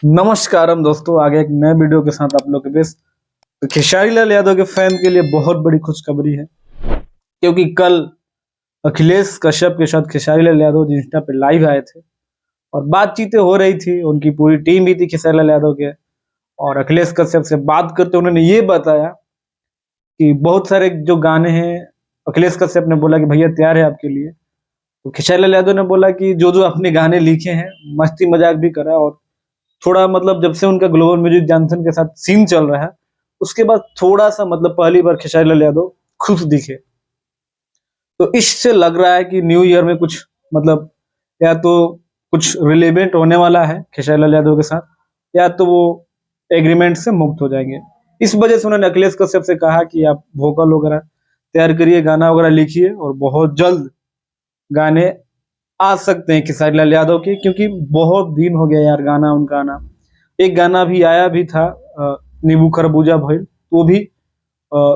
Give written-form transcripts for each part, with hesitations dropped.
नमस्कारम दोस्तों, आगे एक नए वीडियो के साथ आप लोग के बीच। तो खेसारी लाल यादव के फैन के लिए बहुत बड़ी खुशखबरी है, क्योंकि कल अखिलेश कश्यप के साथ खेसारी लाल यादव इंस्टा पे लाइव आए थे और बातचीतें हो रही थी। उनकी पूरी टीम भी थी खेसारी लाल यादव के, और अखिलेश कश्यप से बात करते उन्होंने ये बताया कि बहुत सारे जो गाने हैं, अखिलेश कश्यप ने बोला कि भैया तैयार है आपके लिए। तो खेसारी लाल यादव ने बोला कि जो जो अपने गाने लिखे हैं, मस्ती मजाक भी करा, और थोड़ा मतलब जब से उनका ग्लोबल म्यूजिक जॉनसन के साथ सीन चल रहा है, उसके बाद थोड़ा सा मतलब पहली बार खेसारी लाल यादव खुश दिखे। तो इससे लग रहा है कि न्यू ईयर में कुछ मतलब या तो कुछ रिलेवेंट होने वाला है खेसारी लाल यादव के साथ, या तो वो एग्रीमेंट से मुक्त हो जाएंगे। इस वजह से उन्होंने अखिलेश कश्यप से कहा कि आप वोकल वगैरह तैयार करिए, गाना वगैरह लिखिए, और बहुत जल्द गाने आ सकते हैं खेसारी लाल यादव के, क्योंकि बहुत दिन हो गया यार गाना उनका आना। एक गाना भी आया भी था, नींबू खरबूजा भइल, वो भी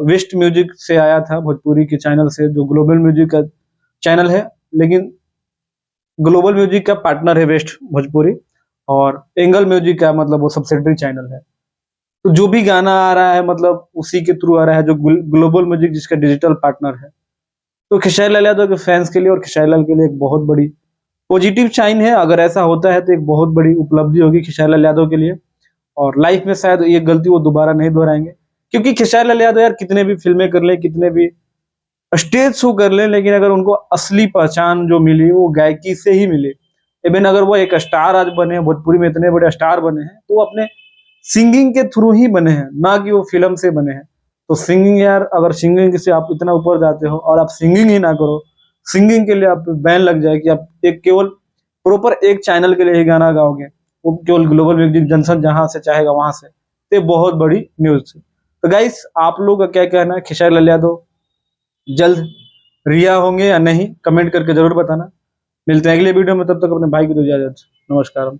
वेस्ट म्यूजिक से आया था, भोजपुरी के चैनल से, जो ग्लोबल म्यूजिक का चैनल है, लेकिन ग्लोबल म्यूजिक का पार्टनर है वेस्ट भोजपुरी, और एंगल म्यूजिक का मतलब वो सब्सिडरी चैनल है। तो जो भी गाना आ रहा है मतलब उसी के थ्रू आ रहा है, जो ग्लोबल म्यूजिक जिसका डिजिटल पार्टनर है। तो खेसारी लाल यादव के फैंस के लिए और खेसारी लाल के लिए एक बहुत बड़ी पॉजिटिव साइन है। अगर ऐसा होता है तो एक बहुत बड़ी उपलब्धि होगी खेसारी लाल यादव के लिए, और लाइफ में शायद ये गलती वो दोबारा नहीं दोहराएंगे। क्योंकि खेसारी लाल यादव यार कितने भी फिल्में कर ले, कितने भी स्टेज शो कर ले, लेकिन अगर उनको असली पहचान जो मिली वो गायकी से ही मिली। इवन अगर वो एक स्टार आज बने हैं, भोजपुरी में इतने बड़े स्टार बने हैं, तो वो अपने सिंगिंग के थ्रू ही बने हैं, ना कि वो फिल्म से बने हैं। तो सिंगिंग यार, अगर सिंगिंग से आप इतना ऊपर जाते हो और आप सिंगिंग ही ना करो, सिंगिंग के लिए आप बैन लग जाए कि आप एक केवल प्रॉपर एक चैनल के लिए ही गाना गाओगे, वो केवल ग्लोबल म्यूजिक जंक्शन जहां से चाहेगा वहां से, तो बहुत बड़ी न्यूज थी। तो गाइस, आप लोग का क्या कहना है? खेसारी लाल यादव जल्द रिहा होंगे या नहीं, कमेंट करके जरूर बताना। मिलते हैं अगले वीडियो में, तब तक अपने भाई की दो इजाजत। नमस्कार।